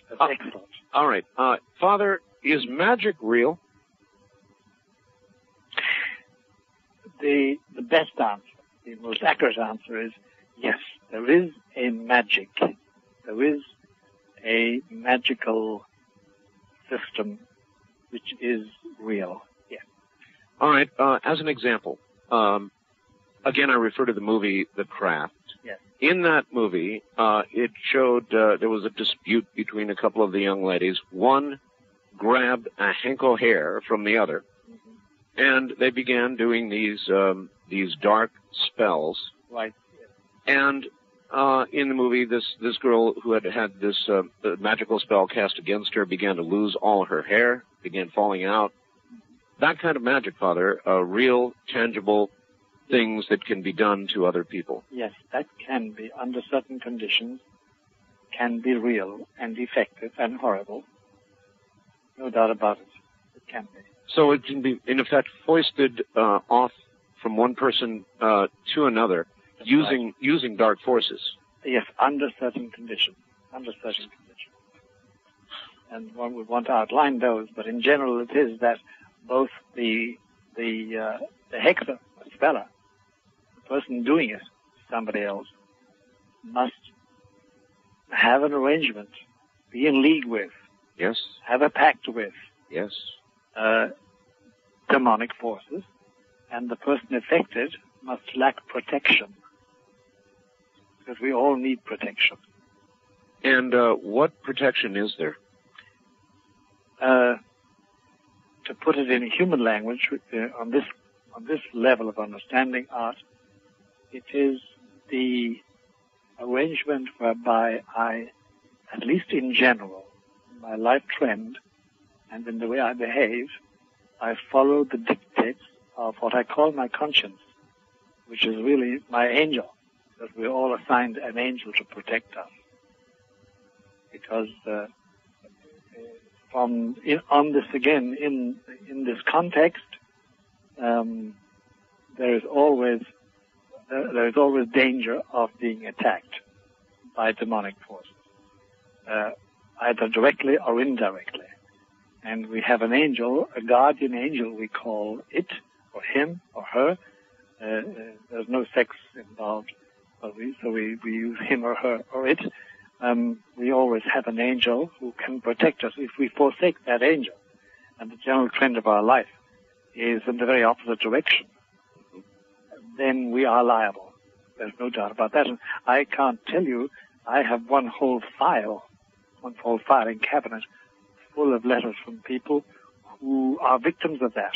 That's excellent. All right. Father, is magic real? The best answer, the most accurate answer is yes, there is a magic. There is a magical system which is real. Yes. All right. As an example, again, I refer to the movie The Craft. Yes. In that movie, it showed there was a dispute between a couple of the young ladies. One grabbed a hank of hair from the other, and they began doing these dark spells. Right. And in the movie, this girl who had this magical spell cast against her began to lose all her hair, began falling out. That kind of magic, Father, real, tangible things that can be done to other people. Yes, that can be, under certain conditions, can be real and effective and horrible. No doubt about it. It can be. So it can be, in effect, foisted off from one person to another. That's using dark forces. Yes, under certain conditions. Under certain conditions. And one would want to outline those, but in general it is that both the hexer, the speller, the person doing it, somebody else, must have an arrangement, be in league with, yes, have a pact with, yes, demonic forces, and the person affected must lack protection. Because we all need protection. And what protection is there? To put it in human language, on this level of understanding art, it is the arrangement whereby I, at least in general, in my life trend and in the way I behave, I follow the dictates of what I call my conscience, which is really my angel. That we're all assigned an angel to protect us. Because on this again, in this context, there is always danger of being attacked by demonic forces, either directly or indirectly. And we have an angel, a guardian angel, we call it, or him, or her. There's no sex involved. So we use him or her or it. We always have an angel who can protect us. If we forsake that angel, and the general trend of our life is in the very opposite direction, then we are liable. There's no doubt about that. And I can't tell you, I have one whole filing cabinet full of letters from people who are victims of that.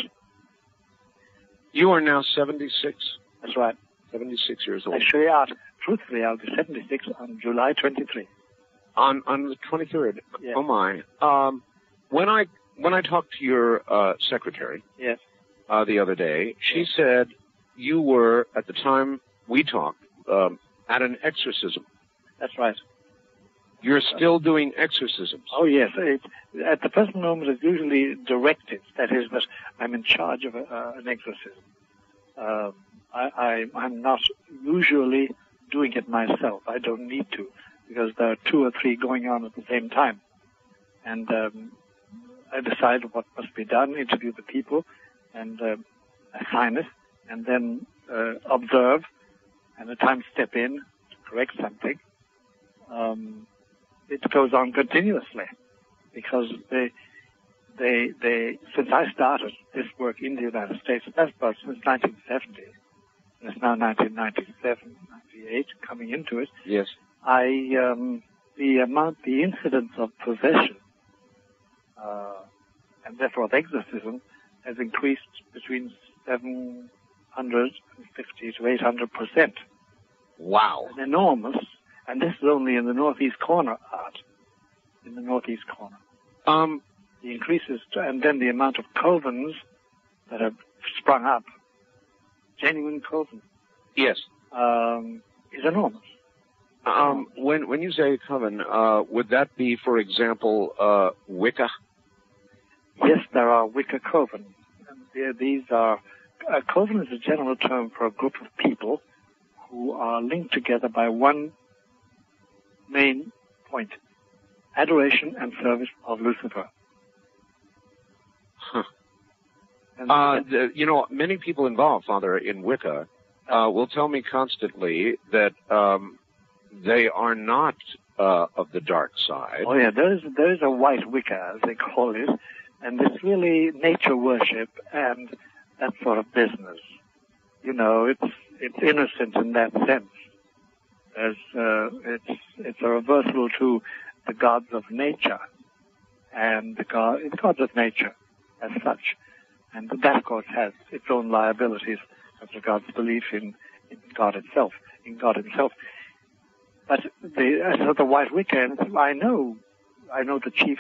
You are now 76? That's right. 76 years old. Actually, truthfully, I'll be 76 on July 23. On the 23rd? Yes. Oh, my. When I talked to your secretary yes. The other day, she said you were, at the time we talked, at an exorcism. That's right. You're still doing exorcisms? Oh, yes. At the present moment, it's usually directed. That is, that I'm in charge of an exorcism. I'm not usually doing it myself. I don't need to, because there are 2 or 3 going on at the same time. And I decide what must be done, interview the people, and assign it, and then observe, and at times step in to correct something. It goes on continuously, because they since I started this work in the United States, that's about since 1970. It's now 1997, 98, coming into it. Yes. The incidence of possession, and therefore of exorcism, has increased between 750 to 800%. Wow. An enormous, and this is only in the northeast corner, Art. In the northeast corner. The increases, and then the amount of covens that have sprung up, genuine coven. Yes. Is enormous. When you say coven, would that be, for example, Wicca? Yes, there are Wicca coven. These are, coven is a general term for a group of people who are linked together by one main point, adoration and service of Lucifer. Huh. Many people involved, Father, in Wicca will tell me constantly that they are not of the dark side. Oh yeah, there is a white Wicca, as they call it, and it's really nature worship and that sort of business. You know, it's innocent in that sense. It's a reversal to the gods of nature and the gods of nature as such. And that, of course, has its own liabilities as regards belief in God itself, But the white Wicca, and I know the chief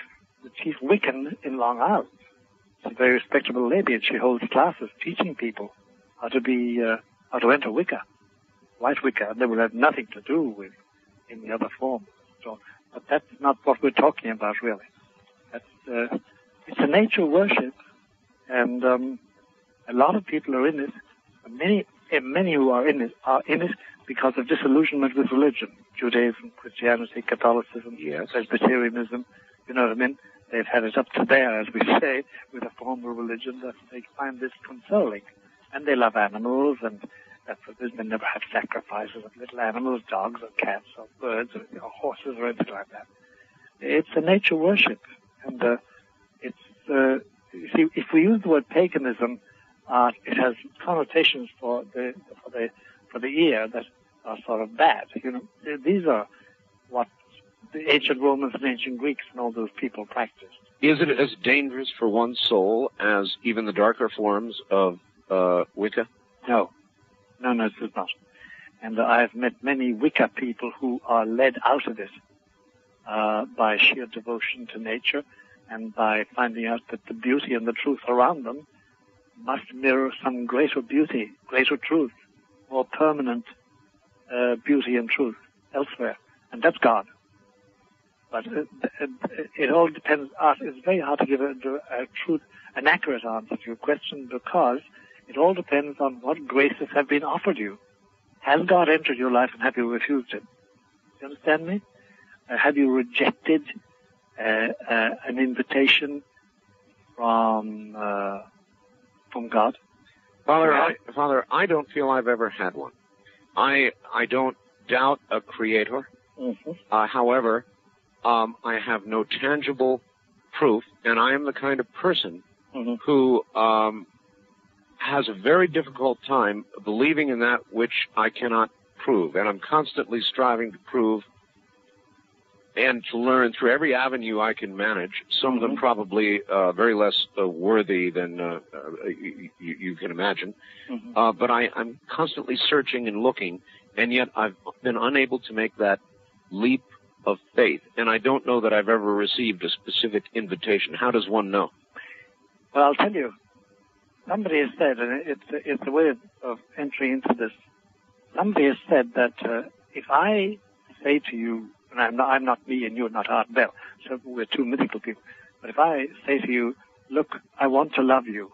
Wiccan in Long Island. She's a very respectable lady, and she holds classes teaching people how to enter Wicca, white Wicca. They will have nothing to do with any other form. So, but that's not what we're talking about, really. It's a nature worship. And a lot of people are in it. Many who are in it because of disillusionment with religion, Judaism, Christianity, Catholicism, yes, Presbyterianism. You know what I mean? They've had it up to there, as we say, with a form of religion that they find this consoling. And they love animals, and that's what they never have sacrifices of little animals, dogs or cats or birds or horses or anything like that. It's a nature worship, and you see, if we use the word paganism, it has connotations for the ear that are sort of bad. You know, these are what the ancient Romans and ancient Greeks and all those people practiced. Is it as dangerous for one's soul as even the darker forms of Wicca? No, it is not. And I've met many Wicca people who are led out of it by sheer devotion to nature, and by finding out that the beauty and the truth around them must mirror some greater beauty, greater truth, more permanent beauty and truth elsewhere. And that's God. But it all depends. It's very hard to give an accurate answer to your question, because it all depends on what graces have been offered you. Has God entered your life and have you refused Him? Do you understand me? Have you rejected an invitation from God? Father, I don't feel I've ever had one. I don't doubt a creator. Mm-hmm. However, I have no tangible proof, and I am the kind of person mm-hmm. who has a very difficult time believing in that which I cannot prove, and I'm constantly striving to prove and to learn through every avenue I can manage, some mm-hmm. of them probably very less worthy than you can imagine. Mm-hmm. But I'm constantly searching and looking, and yet I've been unable to make that leap of faith. And I don't know that I've ever received a specific invitation. How does one know? Well, I'll tell you. Somebody has said, and it's a way of entry into this. Somebody has said that if I say to you, and I'm not me and you're not Art Bell, so we're two mythical people. But if I say to you, look, I want to love you,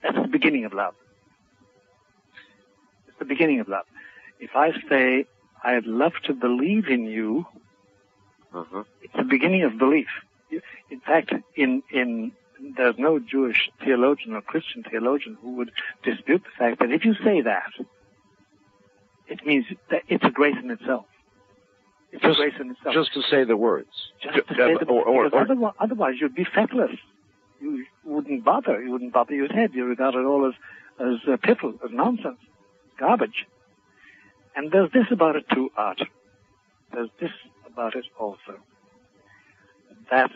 that's the beginning of love. It's the beginning of love. If I say, I'd love to believe in you, uh-huh. It's the beginning of belief. In fact, there's no Jewish theologian or Christian theologian who would dispute the fact that if you say that, it means that it's a grace in itself. It's a grace in itself. Just to say the words. Just to say the words. Because otherwise you'd be feckless. You wouldn't bother. You wouldn't bother your head. You regard it all as piffle, as nonsense, garbage. And there's this about it too, Art. There's this about it also. That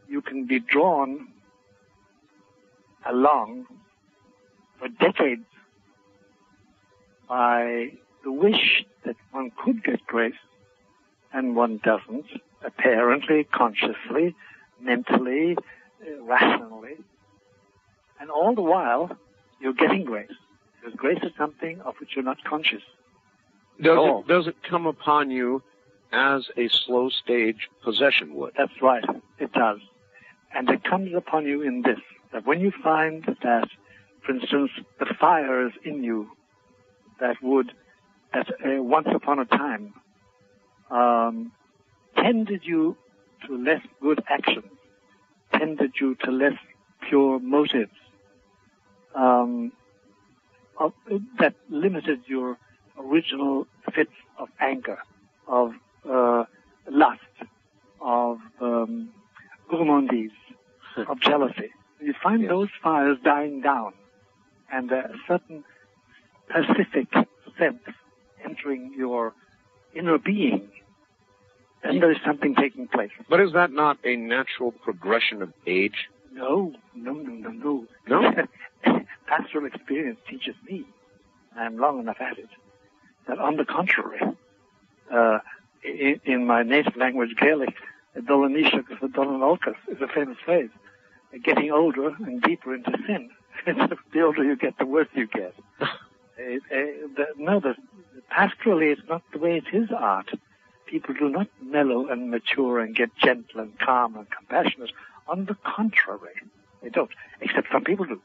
you can be drawn along for decades by the wish that one could get grace, and one doesn't, apparently, consciously, mentally, rationally. And all the while, you're getting grace. Because grace is something of which you're not conscious. Does it come upon you as a slow stage possession would? That's right. It does. And it comes upon you in this, that when you find that, for instance, the fire is in you that once upon a time tended you to less good actions, tended you to less pure motives, that limited your original fits of anger, of lust, of gourmandise, of jealousy. You find those fires dying down, and a certain pacific sense entering your inner being, and there is something taking place. But is that not a natural progression of age? No. No? Pastoral experience teaches me, and I'm long enough at it, that on the contrary, in my native language, Gaelic, Dolanishak Dolanolkas is a famous phrase. Getting older and deeper into sin. The older you get, the worse you get. Pastorally, it's not the way it is art. People do not mellow and mature and get gentle and calm and compassionate. On the contrary, they don't, except some people do.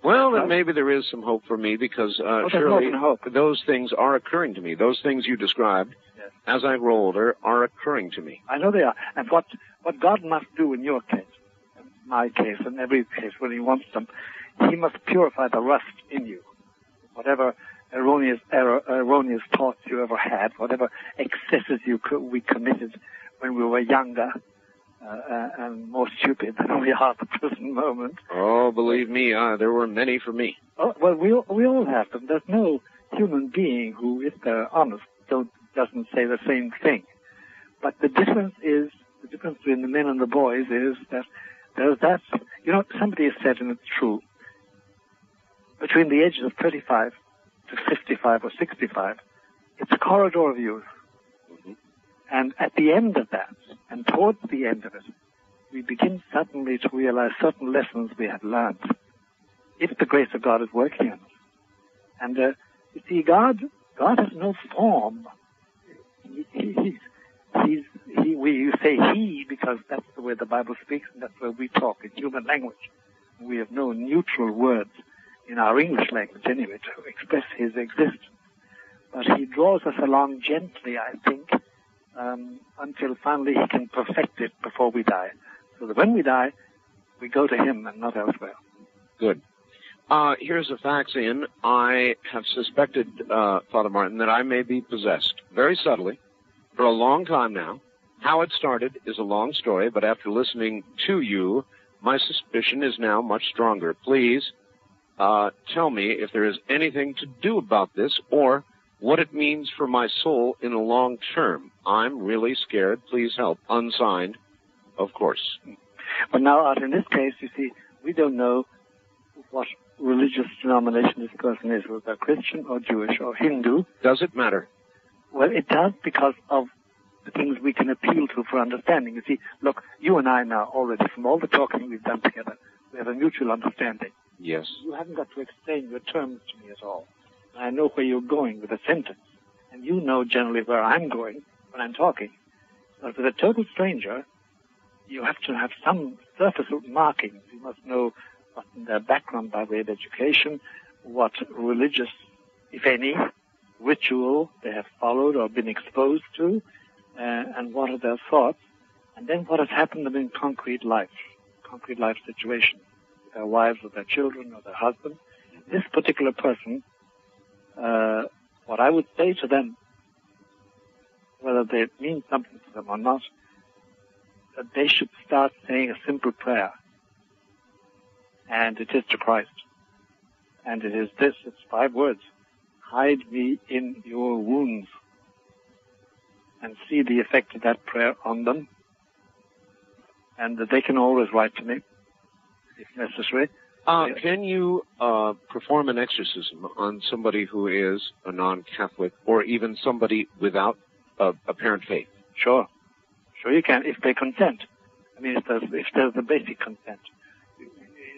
Well, then maybe there is some hope for me, because surely those things are occurring to me. Those things you described, as I grow older, are occurring to me. I know they are. And what God must do in your case, in my case, in every case, when he wants them, he must purify the rust in you. Whatever erroneous thoughts you ever had, whatever excesses we committed when we were younger, and more stupid than we are at the present moment. Oh, believe me, there were many for me. Oh, well, we all have them. There's no human being who, if they're honest, doesn't say the same thing. But the difference between the men and the boys is that there's that, somebody has said, and it's true, between the ages of 35 to 55 or 65, it's a corridor of youth. Mm-hmm. And at the end of that, and towards the end of it, we begin suddenly to realize certain lessons we had learned, if the grace of God is working on us. And you see, God has no form. You say he because that's the way the Bible speaks, and that's the way we talk in human language. We have no neutral words in our English language anyway to express his existence. But he draws us along gently, I think, until finally he can perfect it before we die. So that when we die, we go to him and not elsewhere. Good. Here's a fax in. I have suspected, Father Martin, that I may be possessed, very subtly, for a long time now. How it started is a long story, but after listening to you, my suspicion is now much stronger. Please tell me if there is anything to do about this, or what it means for my soul in the long term. I'm really scared. Please help. Unsigned, of course. Well, now, in this case, you see, we don't know what religious denomination this person is, whether they're Christian or Jewish or Hindu. Does it matter? Well, it does, because of the things we can appeal to for understanding. You see, look, you and I now already, from all the talking we've done together, we have a mutual understanding. Yes. You haven't got to explain your terms to me at all. I know where you're going with a sentence, and you know generally where I'm going when I'm talking. But with a total stranger, you have to have some surface markings. You must know what their background by way of education, what religious, if any, ritual they have followed or been exposed to, and what are their thoughts, and then what has happened to them in concrete life situation, with their wives or their children or their husbands. This particular person, what I would say to them, whether they mean something to them or not, that they should start saying a simple prayer. And it is to Christ. And it is this, it's 5 words. Hide me in your wounds. And see the effect of that prayer on them. And that they can always write to me, if necessary. Can you perform an exorcism on somebody who is a non-Catholic, or even somebody without apparent faith? Sure you can, if they consent. I mean, if there's the basic consent.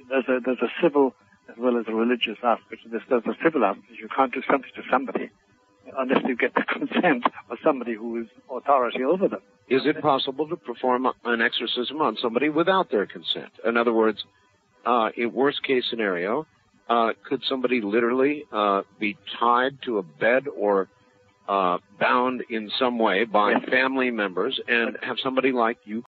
There's a civil as well as a religious aspect to this. There's a civil aspect. You can't do something to somebody unless you get the consent of somebody who is authority over them. Is it possible to perform an exorcism on somebody without their consent? In other words, in worst case scenario, could somebody literally be tied to a bed or bound in some way by Yes. family members, and have somebody like you